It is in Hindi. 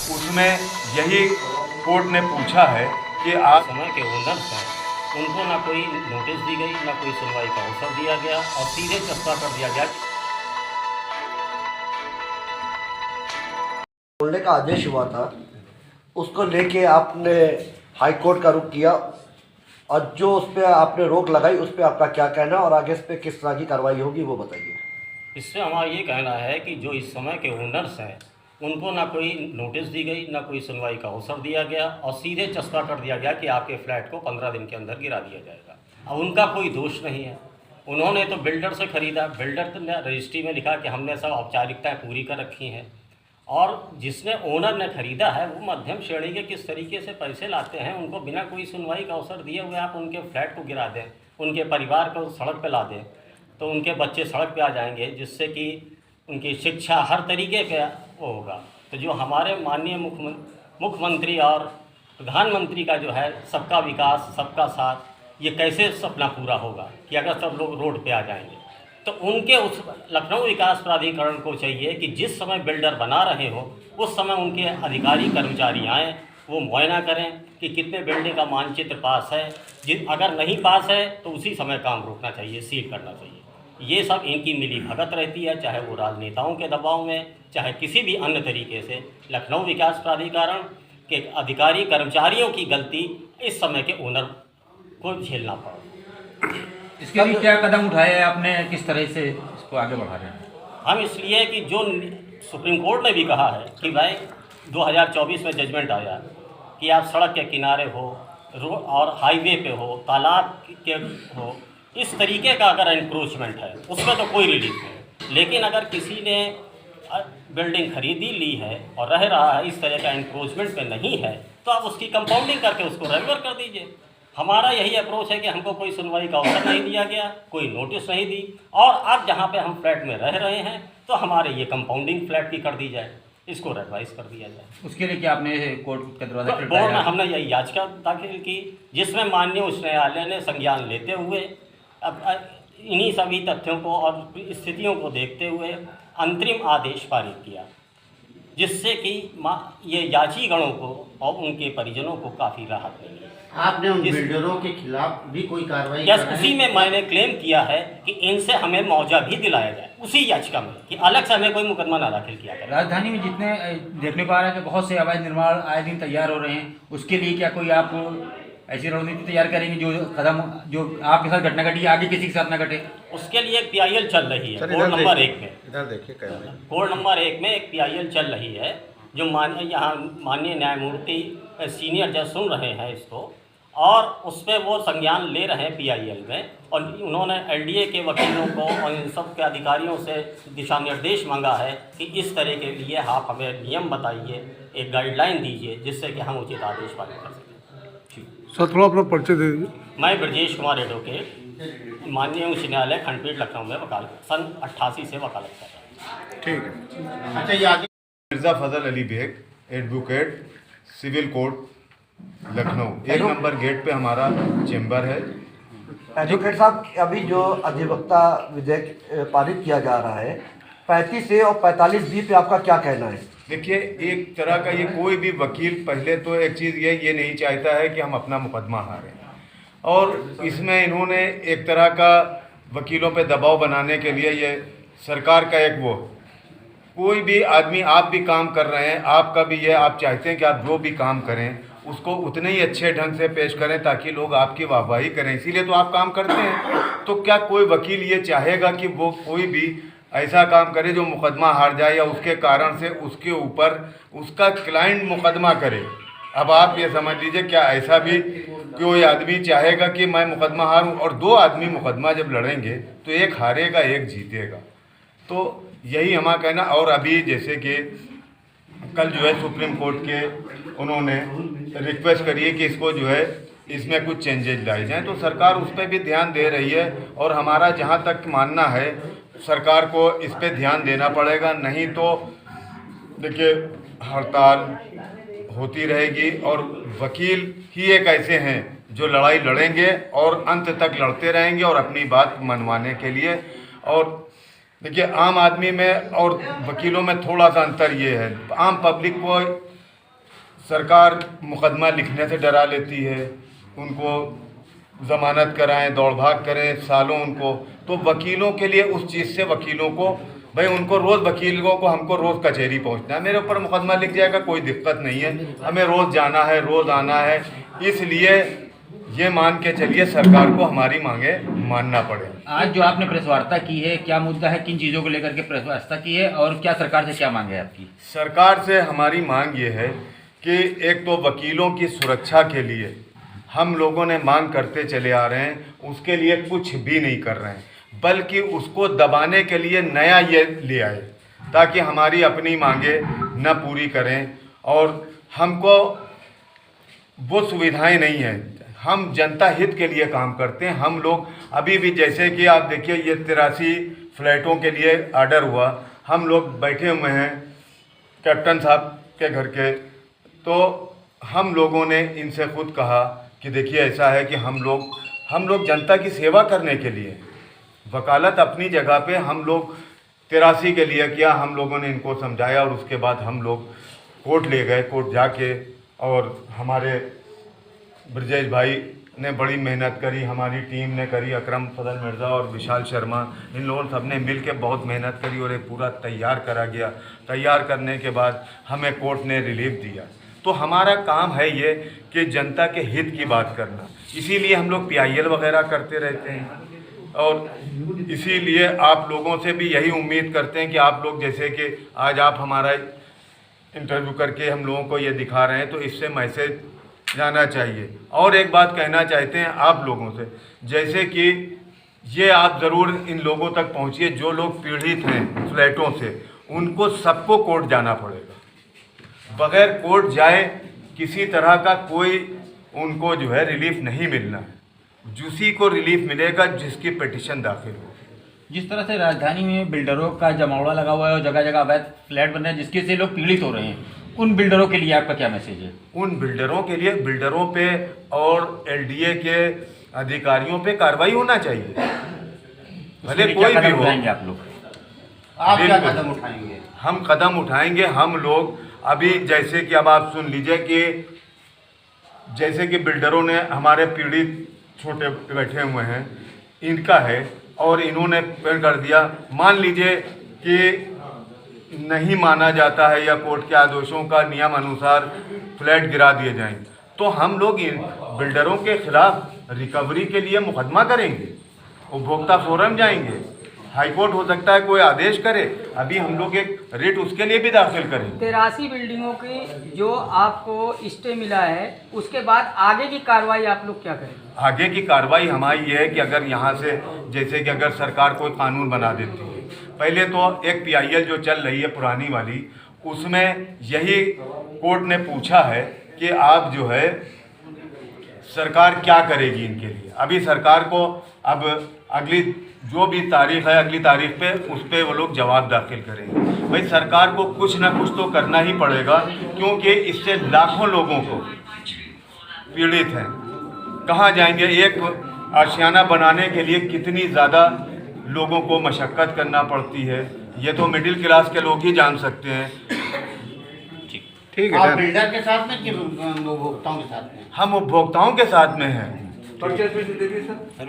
उसमें यही कोर्ट ने पूछा है कि आप समय के ओनर्स हैं उनको ना कोई नोटिस दी गई, ना कोई सुनवाई का अवसर दिया गया और सीधे चस्पा कर दिया गया। बोलने का आदेश हुआ था, उसको लेके आपने हाई कोर्ट का रुख किया और जो उस पर आपने रोक लगाई उस पर आपका क्या कहना और आगे इस पर किस तरह की कार्रवाई होगी वो बताइए। इससे हमारा ये कहना है कि जो इस समय के ओनर्स हैं उनको ना कोई नोटिस दी गई, ना कोई सुनवाई का अवसर दिया गया और सीधे चस्पा कर दिया गया कि आपके फ्लैट को 15 दिन के अंदर गिरा दिया जाएगा। अब उनका कोई दोष नहीं है, उन्होंने तो बिल्डर से ख़रीदा, बिल्डर ने रजिस्ट्री में लिखा कि हमने सब औपचारिकताएँ पूरी कर रखी हैं और जिसने ओनर ने ख़रीदा है वो मध्यम श्रेणी के किस तरीके से पैसे लाते हैं, उनको बिना कोई सुनवाई का अवसर दिए हुए आप उनके फ्लैट को गिरा दें, उनके परिवार को सड़क पर ला दें, तो उनके बच्चे सड़क पे आ जाएंगे जिससे कि उनकी शिक्षा हर तरीके का वो होगा। तो जो हमारे माननीय मुख्यमंत्री और प्रधानमंत्री का जो है सबका विकास सबका साथ, ये कैसे सपना पूरा होगा कि अगर सब लोग रोड पे आ जाएंगे। तो उनके उस लखनऊ विकास प्राधिकरण को चाहिए कि जिस समय बिल्डर बना रहे हो उस समय उनके अधिकारी कर्मचारी आएँ, वो मुआयना करें कि कितने बिल्डिंग का मानचित्र पास है, अगर नहीं पास है तो उसी समय काम रोकना चाहिए, सील करना चाहिए। ये सब इनकी मिली भगत रहती है, चाहे वो राजनेताओं के दबाव में, चाहे किसी भी अन्य तरीके से। लखनऊ विकास प्राधिकरण के अधिकारी कर्मचारियों की गलती इस समय के ओनर को झेलना पड़ा। इसके लिए क्या कदम उठाए हैं आपने, किस तरह से इसको आगे बढ़ा रहे हैं? हम इसलिए कि जो सुप्रीम कोर्ट ने भी कहा है कि भाई 2024 में जजमेंट आया कि आप सड़क के किनारे हो, रोड और हाईवे पे हो, तालाब के हो, इस तरीके का अगर एनक्रोचमेंट है उसमें तो कोई रिलीफ नहीं। लेकिन अगर किसी ने बिल्डिंग खरीदी ली है और रह रहा है इस तरह का एनक्रोचमेंट पे नहीं है तो आप उसकी कंपाउंडिंग करके उसको रेगुलर कर दीजिए। हमारा यही अप्रोच है कि हमको कोई सुनवाई का अवसर नहीं दिया गया, कोई नोटिस नहीं दी और अब जहाँ पे हम फ्लैट में रह रहे हैं तो हमारे ये कंपाउंडिंग फ्लैट की कर दी जाए, इसको रेगुलाइज कर दिया जाए। उसके लिए क्या आपने कोर्ट के दरवाजे पर बोर्ड में हमने यही याचिका दाखिल की जिसमें माननीय उच्च न्यायालय ने संज्ञान लेते हुए अब इन्हीं सभी तथ्यों को और स्थितियों को देखते हुए अंतरिम आदेश पारित किया, जिससे कि ये याचीगणों को और उनके परिजनों को काफ़ी राहत मिली। आपने उन बिल्डरों के खिलाफ भी कोई कार्रवाई यस, उसी में मैंने क्लेम किया है कि इनसे हमें मुआवजा भी दिलाया जाए, उसी याचिका में, कि अलग से हमें कोई मुकदमा ना दाखिल किया जाए। राजधानी में जितने देखने को आ रहा है कि बहुत से अवैध निर्माण आए दिन तैयार हो रहे हैं, उसके लिए क्या कोई आप ऐसी रणनीति तैयार करेंगे जो कदम जो आपके साथ घटना घटी आगे किसी के साथ ना घटे? उसके लिए एक PIL चल रही है कोड नंबर 1 में, इधर देखिए कोड नंबर 1 में एक PIL चल रही है जो यहाँ माननीय न्यायमूर्ति सीनियर जज सुन रहे हैं इसको और उस पर वो संज्ञान ले रहे हैं PIL में, और उन्होंने LDA के वकीलों को और इन सब के अधिकारियों से दिशा निर्देश मांगा है कि इस तरह के लिए आप हमें नियम बताइए, एक गाइडलाइन दीजिए जिससे कि हम उचित आदेश पारित कर सकें। सर थोड़ा अपना परिचय दे दीजिए। मैं ब्रजेश कुमार एडवोकेट, माननीय उच्च न्यायालय खंडपीठ लखनऊ में वकालत सन 88 से वकालत कर रहा हूँ। ठीक है। अच्छा, ये आगे Mirza Fazal Ali Baig, advocate, civil court, Lucknow. 1 number gate पे हमारा चेंबर है। एडवोकेट साहब, अभी जो अधिवक्ता विधेयक पारित किया जा रहा है 35A और 45B पे आपका क्या कहना है? देखिए, एक तरह का ये कोई भी वकील पहले तो एक चीज़ ये नहीं चाहता है कि हम अपना मुकदमा हारें, और इसमें इन्होंने एक तरह का वकीलों पे दबाव बनाने के लिए ये सरकार का एक वो, कोई भी आदमी, आप भी काम कर रहे हैं, आपका भी ये आप चाहते हैं कि आप जो भी काम करें उसको उतने ही अच्छे ढंग से पेश करें ताकि लोग आपकी वाहवाही करें, इसीलिए तो आप काम करते हैं। तो क्या कोई वकील ये चाहेगा कि वो कोई भी ऐसा काम करे जो मुकदमा हार जाए या उसके कारण से उसके ऊपर उसका क्लाइंट मुकदमा करे? अब आप ये समझ लीजिए, क्या ऐसा भी कोई आदमी चाहेगा कि मैं मुकदमा हारूं? और 2 आदमी मुकदमा जब लड़ेंगे तो एक हारेगा एक जीतेगा। तो यही हमारा कहना। और अभी जैसे कि कल जो है सुप्रीम कोर्ट के उन्होंने रिक्वेस्ट करी है कि इसको जो है इसमें कुछ चेंजेज लाए जाएँ, तो सरकार उस पर भी ध्यान दे रही है। और हमारा जहाँ तक मानना है सरकार को इस पे ध्यान देना पड़ेगा, नहीं तो देखिए हड़ताल होती रहेगी और वकील ही एक ऐसे हैं जो लड़ाई लड़ेंगे और अंत तक लड़ते रहेंगे और अपनी बात मनवाने के लिए। और देखिए, आम आदमी में और वकीलों में थोड़ा सा अंतर ये है, आम पब्लिक को सरकार मुकदमा लिखने से डरा लेती है, उनको ज़मानत कराएं, दौड़ भाग करें सालों उनको, तो वकीलों के लिए उस चीज़ से वकीलों को भाई उनको रोज़ वकीलों को हमको रोज़ कचहरी पहुंचना है, मेरे ऊपर मुकदमा लिख जाएगा कोई दिक्कत नहीं है, हमें रोज़ जाना है रोज़ आना है। इसलिए ये मान के चलिए सरकार को हमारी मांगे मानना पड़ेगा। आज जो आपने प्रेस वार्ता की है, क्या मुद्दा है, किन चीज़ों को लेकर के प्रेस वार्ता की है और क्या सरकार से क्या मांग है आपकी? सरकार से हमारी मांग ये है कि एक तो वकीलों की सुरक्षा के लिए हम लोगों ने मांग करते चले आ रहे हैं, उसके लिए कुछ भी नहीं कर रहे हैं, बल्कि उसको दबाने के लिए नया ये ले आए ताकि हमारी अपनी मांगे न पूरी करें। और हमको वो सुविधाएं नहीं हैं, हम जनता हित के लिए काम करते हैं। हम लोग अभी भी जैसे कि आप देखिए ये 83 फ्लैटों के लिए आर्डर हुआ, हम लोग बैठे हुए हैं कैप्टन साहब के घर के, तो हम लोगों ने इनसे खुद कहा कि देखिए ऐसा है कि हम लोग जनता की सेवा करने के लिए वकालत अपनी जगह पे हम लोग 83 के लिए किया, हम लोगों ने इनको समझाया और उसके बाद हम लोग कोर्ट ले गए। कोर्ट जाके और हमारे ब्रजेश भाई ने बड़ी मेहनत करी, हमारी टीम ने करी, अकरम फजल मिर्ज़ा और विशाल शर्मा, इन लोगों सब ने मिल के बहुत मेहनत करी और एक पूरा तैयार करा गया। तैयार करने के बाद हमें कोर्ट ने रिलीफ दिया। तो हमारा काम है ये कि जनता के हित की बात करना, इसीलिए हम लोग PIL वगैरह करते रहते हैं और इसीलिए आप लोगों से भी यही उम्मीद करते हैं कि आप लोग जैसे कि आज आप हमारा इंटरव्यू करके हम लोगों को ये दिखा रहे हैं, तो इससे मैसेज जाना चाहिए। और एक बात कहना चाहते हैं आप लोगों से, जैसे कि ये आप ज़रूर इन लोगों तक पहुँचिए जो लोग पीड़ित हैं फ्लैटों से, उनको सबको कोर्ट जाना पड़ेगा। बगैर कोर्ट जाए किसी तरह का कोई उनको जो है रिलीफ नहीं मिलना है, जिसी को रिलीफ मिलेगा जिसकी पिटीशन दाखिल हो। जिस तरह से राजधानी में बिल्डरों का जमावड़ा लगा हुआ है और जगह जगह अवैध फ्लैट बन रहे हैं जिसके से लोग पीड़ित हो रहे हैं, उन बिल्डरों के लिए आपका क्या मैसेज है? उन बिल्डरों के लिए बिल्डरों पे और LDA के अधिकारियों पे कार्रवाई होना चाहिए, भले कोई भी हो। आप लोग आप क्या बिल्कुल। कदम उठाएंगे? हम कदम उठाएंगे। हम लोग अभी जैसे कि अब आप सुन लीजिए कि जैसे कि बिल्डरों ने हमारे पीड़ित छोटे बैठे हुए हैं, इनका है और इन्होंने पेड़ कर दिया, मान लीजिए कि नहीं माना जाता है या कोर्ट के आदेशों का नियम अनुसार फ्लैट गिरा दिए जाएं, तो हम लोग इन बिल्डरों के खिलाफ रिकवरी के लिए मुकदमा करेंगे, उपभोक्ता फोरम जाएंगे, हाई कोर्ट हो सकता है कोई आदेश करे, अभी हम लोग एक रिट उसके लिए भी दाखिल करेंगे। 83 बिल्डिंगों की जो आपको स्टे मिला है, उसके बाद आगे की कार्रवाई आप लोग क्या करेंगे? आगे की कार्रवाई हमारी ये है कि अगर यहाँ से जैसे कि अगर सरकार कोई कानून बना देती है, पहले तो एक PIL जो चल रही है पुरानी वाली, उसमें यही कोर्ट ने पूछा है कि आप जो है सरकार क्या करेगी इनके लिए। अभी सरकार को अब अगली जो भी तारीख है, अगली तारीख पे उस पर वो लोग जवाब दाखिल करेंगे। भाई सरकार को कुछ ना कुछ तो करना ही पड़ेगा, क्योंकि इससे लाखों लोगों को पीड़ित हैं। कहाँ जाएंगे? एक आशियाना बनाने के लिए कितनी ज़्यादा लोगों को मशक्क़त करना पड़ती है, ये तो मिडिल क्लास के लोग ही जान सकते हैं। ठीक है आप सर। बिल्डर के साथ में कि उपभोक्ताओं के साथ में? हम उपभोक्ताओं के साथ में हैं।